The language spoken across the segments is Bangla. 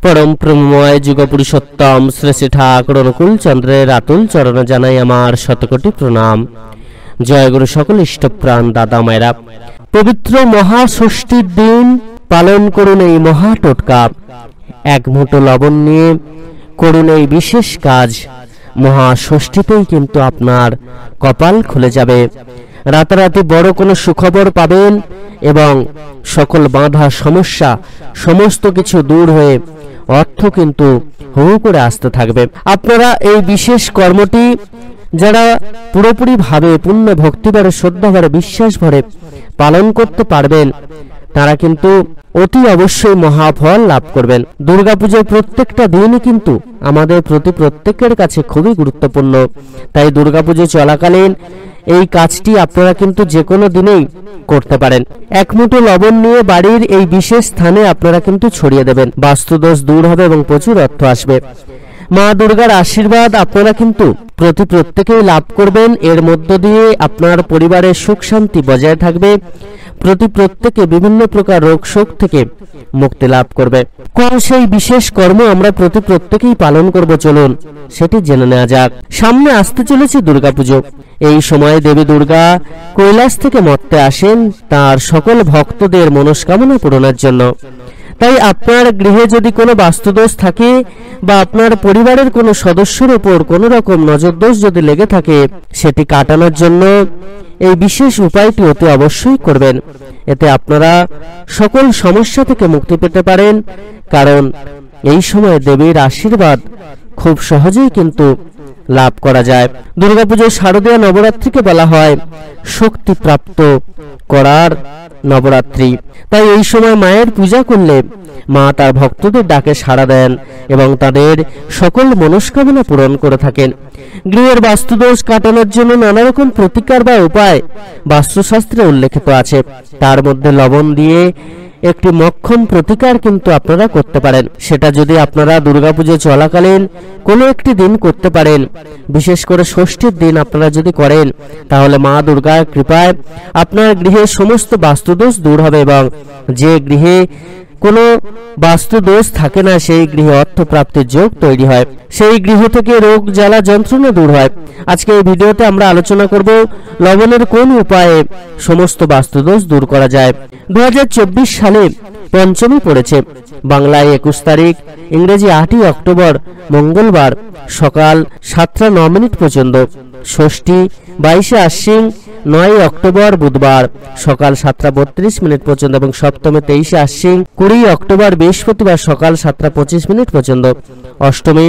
परम प्रेममय जुगपुरुषोत्तम श्री श्री ठाकुर अनुकूल चंद्रेर आतुल चरण जानाई आमार शतकोटी प्रणाम। जय गुरु सकल इष्टप्राण दादा मायरा। पवित्र महाषष्ठीर दिन पालन करुन এই মহা টোটকা। এক মুঠো লবণ নিয়ে করুন এই বিশেষ কাজ। মহাষষ্ঠীতেই কিন্তু আপনার কপাল খুলে যাবে। রাতারাতি বড় কোনো সুখবর পাবেন এবং সকল বাধা সমস্যা সমস্ত কিছু দূর হয়ে অর্থ কিন্তু হু করে আসতে থাকবে। আপনারা এই বিশেষ কর্মটি যারা পুরোপুরি ভাবে পূর্ণ ভক্তিভরে শ্রদ্ধাভরে বিশ্বাস ভরে পালন করতে পারবেন তারা কিন্তু অতি অবশ্যই মহাফল লাভ করবেন। দুর্গাপূজার প্রত্যেকটা দিনই কিন্তু আমাদের প্রত্যেকের কাছে খুবই গুরুত্বপূর্ণ। তাই দুর্গাপূজা চলাকালীন এই কাজটি আপনারা কিন্তু যে কোনো দিনেই করতে পারেন। এক মুঠো লবণ নিয়ে বাড়ির এই বিশেষ স্থানে আপনারা কিন্তু ছড়িয়ে দেবেন। বাস্তুদোষ দূর হবে এবং প্রচুর অর্থ আসবে। মা দুর্গার আশীর্বাদ আপনারা কিন্তু প্রত্যেকেই লাভ করবেন। এর মধ্য দিয়ে আপনার পরিবারের সুখ শান্তি বজায় থাকবে। প্রত্যেকে বিভিন্ন প্রকার রোগ শোক থেকে মুক্তি লাভ করবে। কোন সেই বিশেষ কর্ম আমরা প্রত্যেকেই পালন করব, চলুন সেটি জেনে নেওয়া যাক। সামনে আসতে চলেছে দুর্গাপুজো। এই সময় দেবী দুর্গা কৈলাস থেকে মর্তে আসেন তার সকল ভক্তদের মনস্কামনা পূরণের জন্য। তাই আপনার গৃহে যদি কোনো বাস্তুদোষ থাকে বা আপনার পরিবারের কোনো সদস্যের উপর কোনো রকম নজরদোষ যদি লেগে থাকে সেটি কাটানোর জন্য এই বিশেষ উপায়টি অতি অবশ্যই করবেন। এতে আপনারা সকল সমস্যা থেকে মুক্তি পেতে পারেন, কারণ এই সময় দেবীর আশীর্বাদ খুব সহজেই কিন্তু লাভ করা যায়। দুর্গাপুজোর শারদীয় নবরাত্রিকে বলা হয় শক্তি প্রাপ্ত করার নবরাত্রি। তাই এই সময় মায়ের পূজা করলে মা তার ভক্তদের ডাকে সাড়া দেন এবং তাদের সকল মনস্কামনা পূরণ করে থাকেন। গৃহের বাস্তুদোষ কাটানোর জন্য নানা রকম প্রতিকার বা উপায় বাস্তুশাস্ত্রে উল্লেখিত আছে। তার মধ্যে লবণ দিয়ে একটি মক্ষম প্রতিকার কিন্তু আপনারা করতে পারেন। সেটা যদি আপনারা দুর্গাপুজো চলাকালীন কোনো একটি দিন করতে পারেন, বিশেষ করে ষষ্ঠীর দিন আপনারা যদি করেন তাহলে মা দুর্গার কৃপায় আপনার গৃহের সমস্ত বাস্তুদোষ দূর হবে এবং যে গৃহে কোনো বাস্তুদোষ থাকে না সেই গৃহে অর্থ প্রাপ্তির যোগ তৈরি হয়, সেই গৃহ থেকে রোগ জ্বালা যন্ত্রণা দূর হয়। আজকে এই ভিডিওতে আমরা আলোচনা করব লবণের কোন উপায়ে সমস্ত বাস্তুদোষ দূর করা যায়। 2024 সালে পঞ্চমী পড়েছে। বাংলায় 21 তারিখ, ইংরেজি 8ই অক্টোবর মঙ্গলবার সকাল 7:09 পর্যন্ত। ষষ্ঠী 22শে আশ্বিন 9ই অক্টোবর বুধবার সকাল 7:32 পর্যন্ত এবং সপ্তমী 23শে আশ্বিন 20 অক্টোবর বৃহস্পতিবার সকাল 7:25 পর্যন্ত। অষ্টমী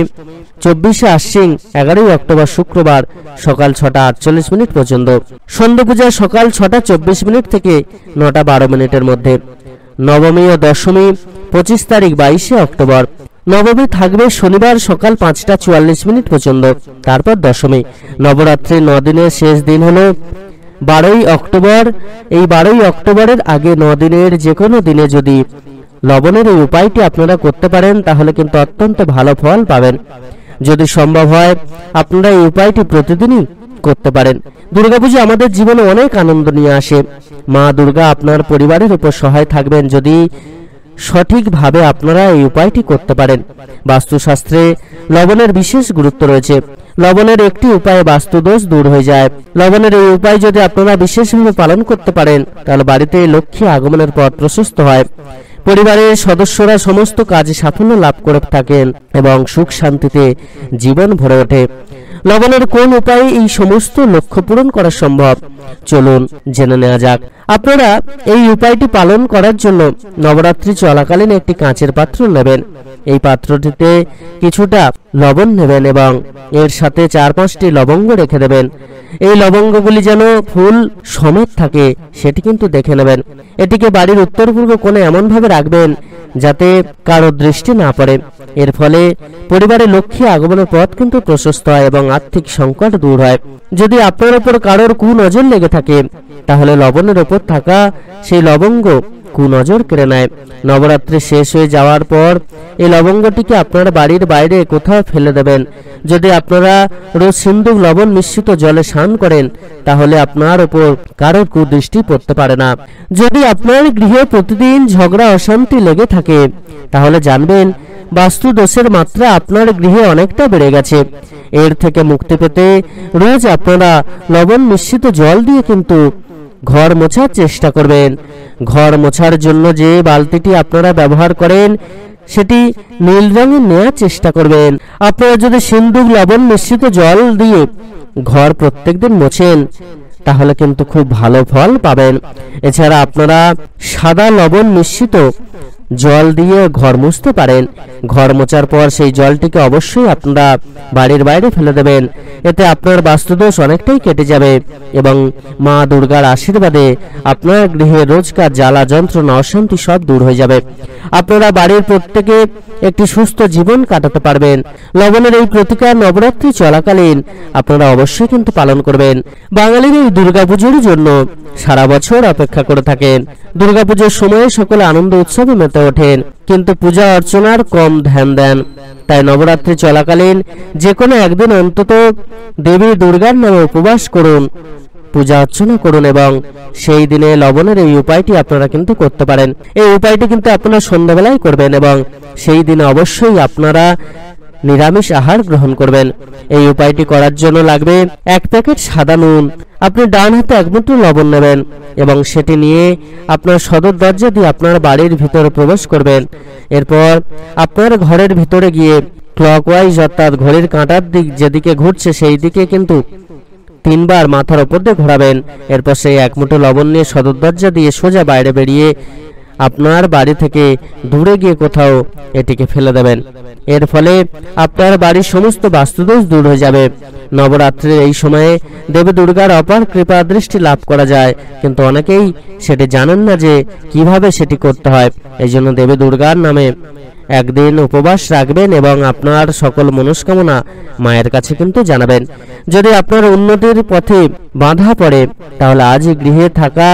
24শে আশ্বিন 11ই অক্টোবর শুক্রবার সকাল 6:48 পর্যন্ত। সন্ধ্যা পূজা সকাল 6:24 থেকে 9:12 মধ্যে। নবমী ও দশমী 25 তারিখ 22শে অক্টোবর। নবমী থাকবে শনিবার সকাল 5:44 পর্যন্ত। তারপর দশমী। নবরাত্রির 9 দিনের শেষ দিন হলো 12ই অক্টোবর। এই 12ই অক্টোবরের আগে 9 দিনের যে কোনো দিনে যদি লবণের এই উপায়টি আপনারা করতে পারেন তাহলে কিন্তু অত্যন্ত ভালো ফল পাবেন। যদি সম্ভব হয় আপনারা এই উপায়টি প্রতিদিনই করতে পারেন। দুর্গাপূজা আমাদের জীবনে অনেক আনন্দ নিয়ে আসে। মা দুর্গা আপনার পরিবারের উপর সহায় থাকবেন যদি সঠিকভাবে আপনারা এই উপায়টি করতে পারেন। বাস্তুশাস্ত্রে লবণের বিশেষ গুরুত্ব রয়েছে। লবণের একটি উপায়ে বাস্তুদোষ দূর হয়ে যায়। লবণের এই উপায় যদি আপনারা বিশেষভাবে পালন করতে পারেন তাহলে বাড়িতে লক্ষ্মী আগমনের পথ প্রশস্ত হয়। পরিবারের সদস্যরা সমস্ত কাজে সাফল্য লাভ করে থাকেন এবং সুখ শান্তিতে জীবন ভরে ওঠে। লবণের কোন উপায়ে এই সমস্ত লক্ষ্য পূরণ করা সম্ভব, চলুন জেনে নেওয়া যাক। আপনারা এই উপায়টি পালন করার জন্য নবরাত্রি চলাকালীন একটি কাঁচের পাত্র নেবেন। এই পাত্রটিতে কিছুটা লবণ নেবেন এবং এর সাথে 4-5টি লবঙ্গ রেখে দেবেন। এই লবঙ্গগুলি যেন ফুল সমেত থাকে সেটি কিন্তু দেখে নেবেন। এটিকে বাড়ির উত্তর পূর্ব কোণে এমনভাবে রাখবেন যাতে কারো দৃষ্টি না পড়ে। এর ফলে পরিবারে লক্ষ্মী আগমনের পথ কিন্তু প্রশস্ত হয় এবং আর্থিক সংকট দূর হয়। যদি আপনার উপর কারোর কুনজর লেগে থাকে তাহলে লবণের উপর থাকা সেই লবঙ্গ কুনজর কেড়ে নেয়। নবরাত্রি শেষ হয়ে যাওয়ার পর এই লবঙ্গটিকে আপনার বাড়ির বাইরে কোথাও ফেলে দেবেন। যদি আপনারা রোজ সিন্দুক লবণ মিশ্রিত জলে স্নান করেন তাহলে আপনার উপর কারোর কুদৃষ্টি পড়তে পারে না। যদি আপনার গৃহে প্রতিদিন ঝগড়া অশান্তি লেগে থাকে তাহলে জানবেন বাস্তু দোষের মাত্রা আপনার গৃহে অনেকটা বেড়ে গেছে। এর থেকে মুক্তি পেতে রোজ আপনারা লবণ মিশ্রিত জল দিয়ে কিন্তু ঘর মোছার চেষ্টা করবেন। ঘর মোছার জন্য যে বালতিটি আপনারা ব্যবহার করেন সেটি নীল রঙের নেওয়ার চেষ্টা করবেন। আপনারা যদি সিন্দুক লবণ মিশ্রিত জল দিয়ে ঘর প্রত্যেকদিন মোছেন তাহলে কিন্তু খুব ভালো ফল পাবেন। এছাড়া আপনারা সাদা লবণ মিশ্রিত জল দিয়ে ঘর মুছতে পারেন। ঘর মোছার পর সেই জলটিকে অবশ্যই আপনারা বাড়ির বাইরে ফেলে দেবেন। এতে আপনার বাস্তুদোষ অনেকটাই কেটে যাবে এবং মা দুর্গার আশীর্বাদে আপনার গৃহে রোজকার জ্বালা যন্ত্রণা অশান্তি সব দূর হয়ে যাবে। আপনারা বাড়ির প্রত্যেকে একটি সুস্থ জীবন কাটাতে পারবেন। লবণের এই প্রতিকার নবরাত্রি চলাকালীন আপনারা অবশ্যই কিন্তু পালন করবেন। বাঙালির এই দুর্গাপুজোর জন্য সারা বছর অপেক্ষা করে থাকেন। দুর্গাপুজোর সময়ে সকলে আনন্দ উৎসবে মেতে ওঠেন, কিন্তু পূজা অর্চনার কম ধ্যান দেন। তাই নবরাত্রি চলাকালীন যে কোনো একদিন অন্তত দেবী দুর্গার নামে উপবাস করুন, পূজা অর্চনা করুন এবং সেই দিনে লবণের এই উপায়টি আপনারা কিন্তু করতে পারেন। এই উপায়টি কিন্তু আপনারা সন্ধ্যাবেলায় করবেন এবং সেই দিনে অবশ্যই আপনারা নিরামিষ আহার গ্রহণ করবেন। এই উপায়টি করার জন্য লাগবে 1 প্যাকেট সাদা নুন। আপনি ডান হাতে 1 মুঠো লবণ নেবেন এবং সেটি নিয়ে আপনার সদর দরজা দিয়ে আপনার বাড়ির ভিতরে প্রবেশ করবেন। এরপর আপনার ঘরের ভিতরে গিয়ে ক্লকওয়াইজ অর্থাৎ ঘড়ির কাঁটার দিক যেদিকে ঘুরছে সেই দিকে কিন্তু 3 বার মাথার উপর দিয়ে ঘোরাবেন। এরপর সেই 1 মুঠো লবণ নিয়ে সদর দরজা দিয়ে সোজা বাইরে বেরিয়ে আপনার বাড়ি থেকে দূরে গিয়ে কোথাও এটিকে ফেলে দেবেন। এর ফলে আপনার বাড়ির সমস্ত বাস্তুদোষ দূর হয়ে যাবে। নবরাত্রির এই সময়ে দেবী দুর্গার অপার কৃপা দৃষ্টি লাভ করা যায়, কিন্তু অনেকেই সেটি জানেন না যে কিভাবে সেটি করতে হয়। এই জন্য দেবী দুর্গার নামে একদিন উপবাস রাখবেন এবং আপনার সকল মনস্কামনা মায়ের কাছে কিন্তু জানাবেন। যদি আপনার উন্নতির পথে বাধা পড়ে তাহলে আজই গৃহে থাকা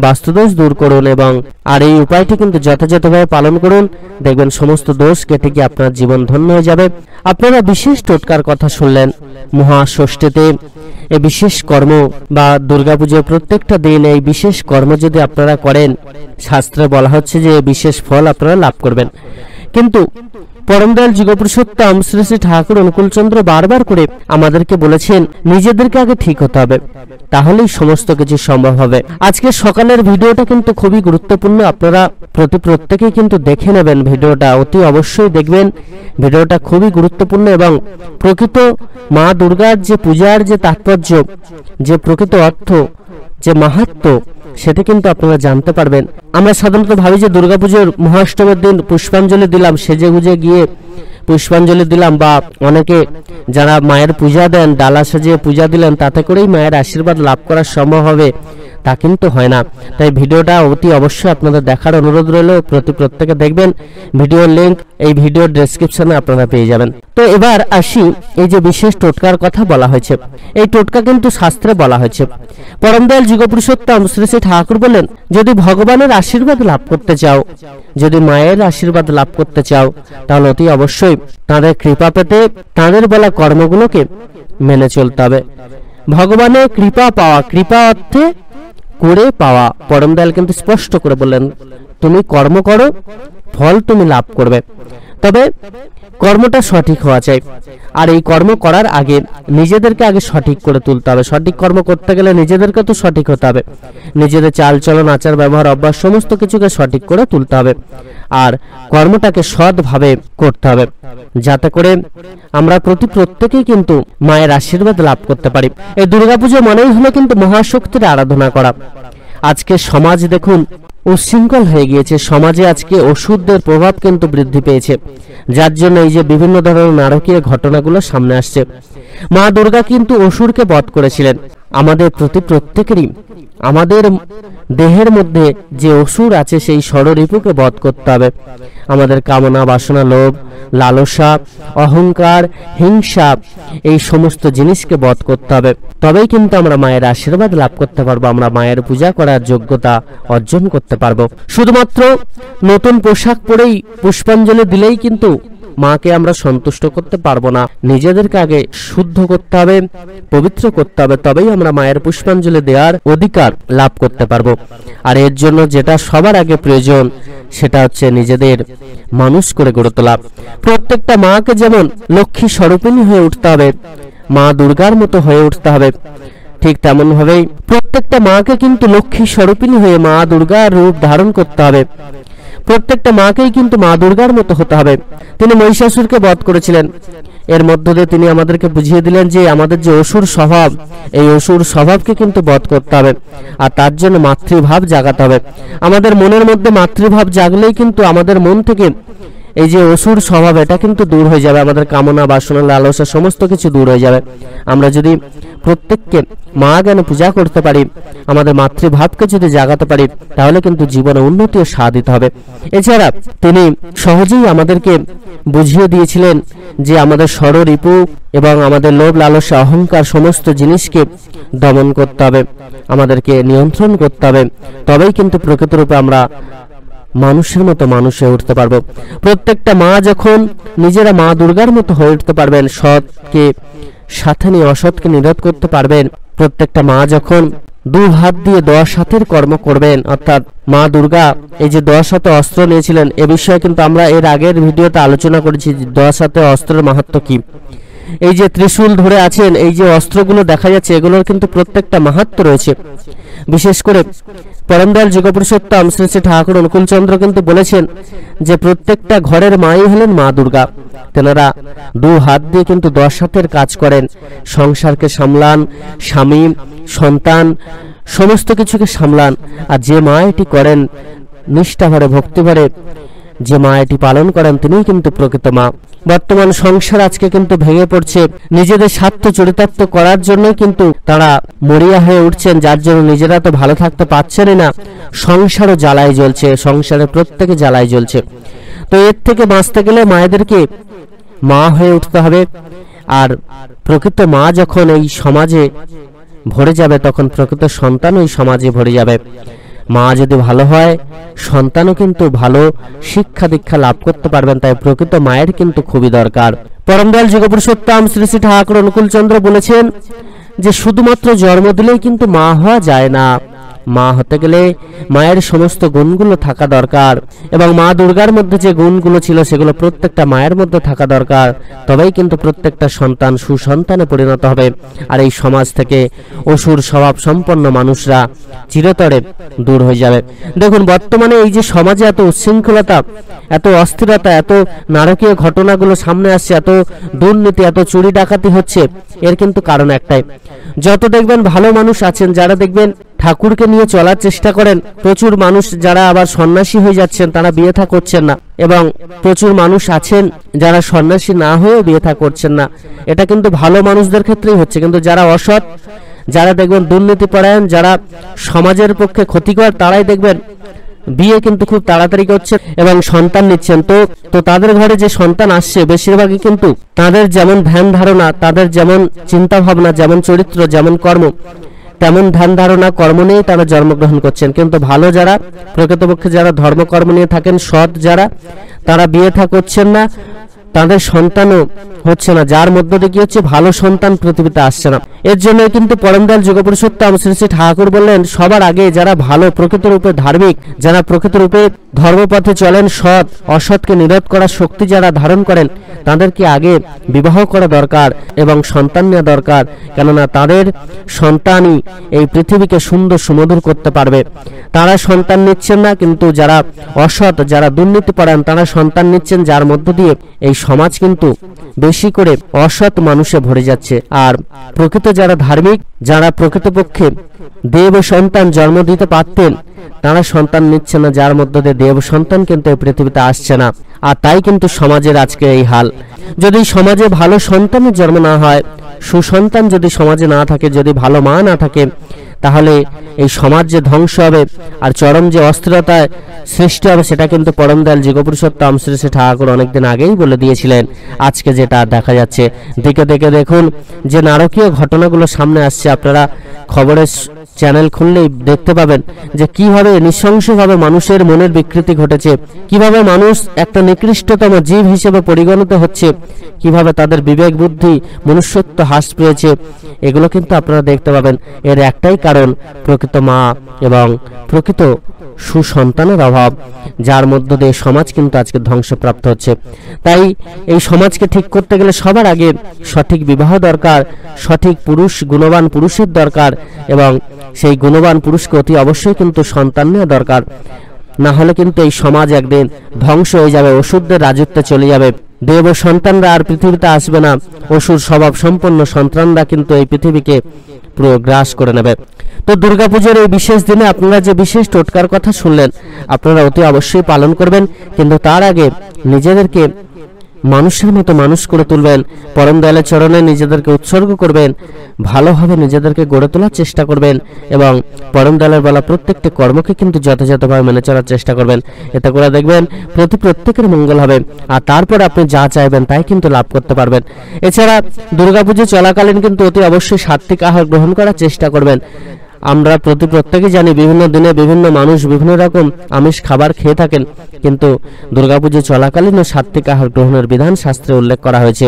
বাস্তুদোষ দূর করুন এবং আর এই উপায়টি কিন্তু যথাযথভাবে পালন করুন। দেখবেন সমস্ত দোষ কেটে গিয়ে আপনার জীবন ধন্য হয়ে যাবে। আপনারা বিশেষ টোটকার কথা শুনলেন। মহাষষ্ঠীতে এই বিশেষ কর্ম বা দুর্গাপুজোর প্রত্যেকটা দিন এই বিশেষ কর্ম যদি আপনারা করেন, শাস্ত্রে বলা হচ্ছে যে বিশেষ ফল আপনারা লাভ করবেন। কিন্তু পরমদয়াল যুগপুরুষোত্তম শ্রী শ্রী ঠাকুর অনুকূলচন্দ্র বারবার করে আমাদেরকে বলেছেন নিজেদেরকে আগে ঠিক হতে হবে, তাহলেই সমস্ত কিছু সম্ভব হবে। আজকে সকালের ভিডিওটা কিন্তু খুবই গুরুত্বপূর্ণ। আপনারা প্রত্যেকেই কিন্তু দেখে নেবেন ভিডিওটা, অতি অবশ্যই দেখবেন। ভিডিওটা খুবই গুরুত্বপূর্ণ এবং প্রকৃত মা দুর্গার যে পূজার যে তাৎপর্য, যে প্রকৃত অর্থ, যে মাহাত্ম্য, সেটা কিন্তু আপনারা জানতে পারবেন। আমরা সাধারণত ভাবি যে দুর্গাপুজোর মহাষ্টমীর দিন পুষ্পাঞ্জলি দিলাম, সেজে গুজে গিয়ে পুষ্পাঞ্জলি দিলাম, বা অনেকে যারা মায়ের পূজা দেন ডালা সাজিয়ে পূজা দিলেন, তাতে করেই মায়ের আশীর্বাদ লাভ করা সম্ভব হবে, তা কিন্তু হয় না। তাই ভিডিওটা অতি অবশ্যই আপনাদের দেখার অনুরোধ রইল। প্রত্যেকে দেখবেন। ভিডিওর লিংক এই ভিডিওর ডেসক্রিপশনে আপনারা পেয়ে যাবেন। তো এবার আসি, এই যে বিশেষ টোটকার কথা বলা হয়েছে, এই টোটকা কিন্তু শাস্ত্রে বলা হয়েছে। পরমদয়াল যুগপুরুষোত্তম শ্রী শ্রী ঠাকুর বলেন, যদি ভগবানের আশীর্বাদ লাভ করতে চাও, যদি মায়ের আশীর্বাদ লাভ করতে চাও, তাহলে অতি অবশ্যই তাঁদের কৃপা পেতে তাঁদের বলা কর্মগুলোকে মেনে চলতে হবে। ভগবানের কৃপা পাওয়া, কৃপা অর্থে করে পাওয়া। পরমদয়াল কিন্তু স্পষ্ট করে বললেন, তুমি কর্ম করো, ফল তুমি লাভ করবে, তবে কর্মটা সঠিক হওয়া চাই। আর এই কর্ম করার আগে নিজেদেরকে আগে সঠিক করে তুলতে হবে। সঠিক কর্ম করতে গেলে নিজেদেরকে তো সঠিক হতে হবে। নিজেদের চাল চলন, আচার ব্যবহার, অভ্যাস সমস্ত কিছুকে সঠিক করে তুলতে হবে আর কর্মটাকে সৎভাবে করতে হবে, যাতে করে আমরা প্রত্যেকেই কিন্তু মায়ের আশীর্বাদ লাভ করতে পারি। এই দুর্গাপুজো মনেই হলো কিন্তু মহাশক্তির আরাধনা করা। আজকে সমাজ দেখুন উচ্ছৃঙ্খল হয়ে গিয়েছে। সমাজে আজকে অসুরদের প্রভাব কিন্তু বৃদ্ধি পেয়েছে, যার জন্য এই যে বিভিন্ন ধরনের নারকীয় ঘটনাগুলো সামনে আসছে। মা দুর্গা কিন্তু অসুরকে বধ করেছিলেন। আমাদের প্রতি প্রত্যেকেরই আমাদের দেহের মধ্যে যে অসুর আছে সেই ষড়রিপুকে বধ করতে হবে। আমাদের কামনা, বাসনা, লোভ, লালসা, অহংকার, হিংসা এই সমস্ত জিনিসকে বধ করতে হবে। তবেই কিন্তু আমরা মায়ের আশীর্বাদ লাভ করতে পারবো, আমরা মায়ের পূজা করার যোগ্যতা অর্জন করতে পারবো। শুধুমাত্র নতুন পোশাক পরেই পুষ্পাঞ্জলি দিলেই কিন্তু মাকে আমরা সন্তুষ্ট করতে পারবো না। নিজেদেরকে আগে শুদ্ধ করতে হবে, পবিত্র করতে হবে, তবেই আমরা মায়ের পুষ্পাঞ্জলি দেওয়ার অধিকার লাভ করতে পারবো। আর এর জন্য যেটা সবার আগে প্রয়োজন সেটা হচ্ছে নিজেদের মানুষ করে গড়ে তোলা। প্রত্যেকটা মাকে যেমন লক্ষ্মী স্বরূপিণী হয়ে উঠতে হবে, মা দুর্গার মতো হয়ে উঠতে হবে, ঠিক তেমন ভাবেই প্রত্যেকটা মাকে কিন্তু লক্ষ্মী স্বরূপিণী হয়ে মা দুর্গার রূপ ধারণ করতে হবে। প্রত্যেকটা মাকেই কিন্তু মা দুর্গার মতো হতে হবে। তিনি মহিষাসুরকে বধ করেছিলেন, এর মধ্য দিয়ে তিনি আমাদেরকে বুঝিয়ে দিলেন যে আমাদের যে অসুর স্বভাব, এই অসুর স্বভাবকে কিন্তু বধ করতে হবে, আর তার জন্য মাতৃভাব জাগাতে হবে। আমাদের মনের মধ্যে মাতৃভাব জাগলেই কিন্তু আমাদের মন থেকে এই যে অসুর স্বভাব এটা কিন্তু দূর হয়ে যাবে, আমাদের কামনা, বাসনা, লালসা সমস্ত কিছু দূর হয়ে যাবে। আমরা যদি প্রত্যেককে মা জ্ঞানে পূজা করতে পারি, আমাদের মাতৃভাবকে যদি জাগাতে পারি, তাহলে কিন্তু জীবনে উন্নতি ও সাধিত হবে। এছাড়া তিনি সহজেই আমাদেরকে বুঝিয়ে দিয়েছিলেন যে আমাদের ষড়রিপু এবং আমাদের লোভ, লালসা, অহংকার সমস্ত জিনিসকে দমন করতে হবে, আমাদেরকে নিয়ন্ত্রণ করতে হবে, তবেই কিন্তু প্রকৃতরূপে আমরা মানুষের মতো মানুষ হয়ে উঠতে পারবো। প্রত্যেকটা মা যখন নিজেরা মা দুর্গার মতো হয়ে উঠতে পারবেন, সৎকে সাথে নিয়ে অসৎকে নিরোধ করতে পারবেন, প্রত্যেকটা মা যখন দু হাত দিয়ে 10 হাতের কর্ম করবেন, অর্থাৎ মা দুর্গা এই যে 10 হাতে অস্ত্র নিয়েছিলেন, এ বিষয়ে কিন্তু আমরা এর আগের ভিডিওতে আলোচনা করেছি 10 হাতে অস্ত্রের মাহাত্ম্য কি। এই যে ত্রিশূল ধরে আছেন, এই যে অস্ত্রগুলো দেখা যাচ্ছে, এগুলোর কিন্তু প্রত্যেকটা মাহাত্ম্য রয়েছে। বিশেষ করে পরমদয়াল যুগপুরুষোত্তম শ্রী শ্রী ঠাকুর অনুকূলচন্দ্র কিন্তু বলেছেন যে প্রত্যেকটা ঘরের মাই হলেন মা দুর্গা। তেনারা 2 হাত দিয়ে কিন্তু 10 হাতের কাজ করেন, সংসারকে সামলান, স্বামী, সন্তান সমস্ত কিছুকে সামলান। আর যে মা এটি করেন নিষ্ঠা ভরে, ভক্তি ভরে যে মা এটি পালন করেন, তিনিই কিন্তু প্রকৃত মা। বর্তমান সংসার আজকে কিন্তু ভেঙে পড়ছে, নিজেদের স্বার্থ চরিতার্থ করার জন্যই কিন্তু তারা মরিয়া হয়ে উঠছেন, যার জন্য নিজেরা তো ভালো থাকতে পারছেনই না, সংসারও জ্বালায় জ্বলছে, সংসারে প্রত্যেকে জ্বালায় জ্বলছে। তো এর থেকে বাঁচতে গেলে মায়েদেরকে মা হয়ে উঠতে হবে। আর প্রকৃত মা যখন এই সমাজে ভরে যাবে, তখন প্রকৃত সন্তান ওই সমাজে ভরে যাবে। মা যদি ভালো হয়, সন্তানও কিন্তু ভালো শিক্ষা দীক্ষা লাভ করতে পারবেন। তাই প্রকৃত মায়ের কিন্তু খুবই দরকার। পরমদয়াল যুগপুরুষোত্তম শ্রী শ্রী ঠাকুর অনুকূলচন্দ্র বলেছেন যে শুধুমাত্র জন্ম দিলেই কিন্তু মা হওয়া যায় না, মা হতে গেলে মায়ের সমস্ত গুণগুলো থাকা দরকার, এবং মা দুর্গার মধ্যে যে গুণগুলো ছিল সেগুলো প্রত্যেকটা মায়ের মধ্যে থাকা দরকার। তবেই কিন্তু প্রত্যেকটা সন্তান সুসন্তানে পরিণত হবে, আর এই সমাজ থেকে অসুর স্বভাব সম্পন্ন মানুষরা চিরতরে দূর হয়ে যাবে। দেখুন বর্তমানে এই যে সমাজে এত উচ্ছৃঙ্খলতা, এত অস্থিরতা, এত নারকীয় ঘটনাগুলো সামনে আসছে, এত দুর্নীতি, এত চুরি ডাকাতি হচ্ছে, এর কিন্তু কারণ একটাই। যত দেখবেন ভালো মানুষ আছেন, যারা দেখবেন ঠাকুরকে নিয়ে চলার চেষ্টা করেন, প্রচুর মানুষ যারা আবার সন্ন্যাসী হয়ে যাচ্ছেন, তারা বিয়ে থা করছেন না, এবং প্রচুর মানুষ আছেন যারা সন্ন্যাসী না হয়েও বিয়ে থা করছেন না। এটা কিন্তু ভালো মানুষদের ক্ষেত্রেই হচ্ছে, কিন্তু যারা অসৎ, যারা দেখবেন দুর্নীতিপরায়ণ, যারা সমাজের পক্ষে ক্ষতিকর, তারাই দেখবেন বিয়ে কিন্তু খুব তাড়াতাড়ি করছে এবং সন্তান নিচ্ছেন। তো তাদের ঘরে যে সন্তান আসছে বেশিরভাগই কিন্তু তাদের যেমন ধ্যান ধারণা, তাদের যেমন চিন্তা ভাবনা, যেমন চরিত্র, যেমন কর্ম, তেমন ধ্যান ধারণা কর্ম নিয়ে তারা জন্মগ্রহণ করছেন। কিন্তু ভালো যারা, প্রকৃতপক্ষে যারা ধর্মকর্ম নিয়ে থাকেন, সৎ যারা, তারা বিয়ে থা করছেন না, তাদের সন্তানও হচ্ছে না, যার মধ্য দিয়ে কি হচ্ছে, ভালো সন্তান পৃথিবীতে আসছে না। এর জন্য কিন্তু পরমদয়াল যুগপুরুষোত্তম শ্রী শ্রী ঠাকুর বললেন সবার আগে যারা ভালো, প্রকৃত রূপে ধার্মিক, যারা প্রকৃত রূপে ধর্মপথে চলেন, সৎ অসৎকে নিরোধ করার শক্তি যারা ধারণ করেন, তাদেরকে আগে বিবাহ করা দরকার এবং সন্তান নেওয়া দরকার। কেননা তাদের সন্তানই এই পৃথিবীকে সুন্দর সুমধুর করতে পারবে। তারা সন্তান নিচ্ছেন না, কিন্তু যারা অসৎ, যারা দুর্নীতিপরায়ণ, তারা সন্তান নিচ্ছেন, যার মধ্য দিয়ে এই সমাজ কিন্তু বেশি করে অসৎ মানুষে ভরে যাচ্ছে। আর প্রকৃত যারা ধার্মিক, যারা প্রকৃতপক্ষে দেব সন্তান জন্ম দিতে পারতেন, তারা সন্তান নিচ্ছে না, যার মধ্যে দিয়ে দেব সন্তান কিন্তু এই পৃথিবীতে আসছে না। আর তাই কিন্তু সমাজের আজকে এই হাল। যদি সমাজে ভালো সন্তানের জন্ম না হয়, সুসন্তান যদি সমাজে না থাকে, যদি ভালো মা না থাকে, তাহলে এই সমাজ যে ধ্বংস হবে আর চরম যে অস্থিরতায় সৃষ্টি হবে, সেটা কিন্তু পরম দয়াল যুগপুরুষোত্তম শ্রী শ্রী ঠাকুর অনেকদিন আগেই বলে দিয়েছিলেন। আজকে যেটা দেখা যাচ্ছে, দিকে দিকে দেখুন যে নারকীয় ঘটনাগুলো সামনে আসছে। আপনারা খবরের চ্যানেল খুললেই দেখতে পাবেন যে কিভাবে নৃশংসভাবে মানুষের মনের বিকৃতি ঘটেছে, কিভাবে মানুষ একটা নিকৃষ্টতম জীব হিসেবে পরিগণিত হচ্ছে, কিভাবে তাদের বিবেক বুদ্ধি মনুষ্যত্ব হ্রাস পেয়েছে। এগুলো কিন্তু আপনারা দেখতে পাবেন। এর একটাই কারণ, প্রকৃত মা এবং প্রকৃত সুসন্তানের অভাব, যার মধ্য দিয়ে সমাজ কিন্তু আজকে ধ্বংসপ্রাপ্ত হচ্ছে। তাই এই সমাজকে ঠিক করতে গেলে সবার আগে সঠিক বিবাহ দরকার, সঠিক পুরুষ, গুণবান পুরুষের দরকার, এবং সেই গুণবান পুরুষকে অতি অবশ্যই কিন্তু সন্তান নেওয়া দরকার। না হলে কিন্তু এই সমাজ একদিন ধ্বংস হয়ে যাবে, অসুরদের রাজত্বে চলে যাবে। দেব সন্তানরা আর পৃথিবীতে আসবে না, অসুর স্বভাব সম্পন্ন সন্তানরা কিন্তু এই পৃথিবীকে পুরো গ্রাস করে নেবে। তো দুর্গাপূজার এই বিশেষ দিনে আপনারা যে বিশেষ টোটকার কথা শুনলেন, আপনারা অতি অবশ্যই পালন করবেন। কিন্তু তার আগে নিজেদেরকে মানুষের মতো মানুষ করে তুলবেন, পরম দয়ালের চরণে নিজেদেরকে উৎসর্গ করবেন, ভালোভাবে নিজেদেরকে গড়ে তোলার চেষ্টা করবেন, এবং পরম দয়ালের বলা প্রত্যেকটি কর্মকে কিন্তু যথাযথভাবে মেনে চলার চেষ্টা করবেন। এতে করে দেখবেন প্রত্যেকের মঙ্গল হবে, আর তারপর আপনি যা চাইবেন তাই কিন্তু লাভ করতে পারবেন। এছাড়া দুর্গাপুজো চলাকালীন কিন্তু অতি অবশ্যই সাত্বিক আহার গ্রহণ করার চেষ্টা করবেন। আমরা প্রত্যেকে জানি বিভিন্ন দিনে বিভিন্ন মানুষ বিভিন্ন রকম আমিষ খাবার খেয়ে থাকেন, কিন্তু দুর্গাপুজো চলাকালীনও সাত্বিক আহার গ্রহণের বিধান শাস্ত্রে উল্লেখ করা হয়েছে।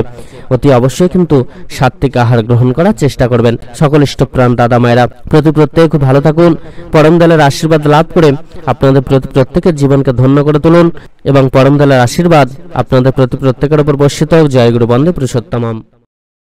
অতি অবশ্যই কিন্তু সাত্বিক আহার গ্রহণ করার চেষ্টা করবেন। সকল ইষ্টপ্রাণ দাদা মায়েরা প্রত্যেকে খুব ভালো থাকুন, পরম দয়ালের আশীর্বাদ লাভ করে আপনাদের প্রত্যেকের জীবনকে ধন্য করে তুলুন, এবং পরম দয়ালের আশীর্বাদ আপনাদের প্রত্যেকের উপর বর্ষিত হোক। জয় গুরু বন্দে পুরুষোত্তমম।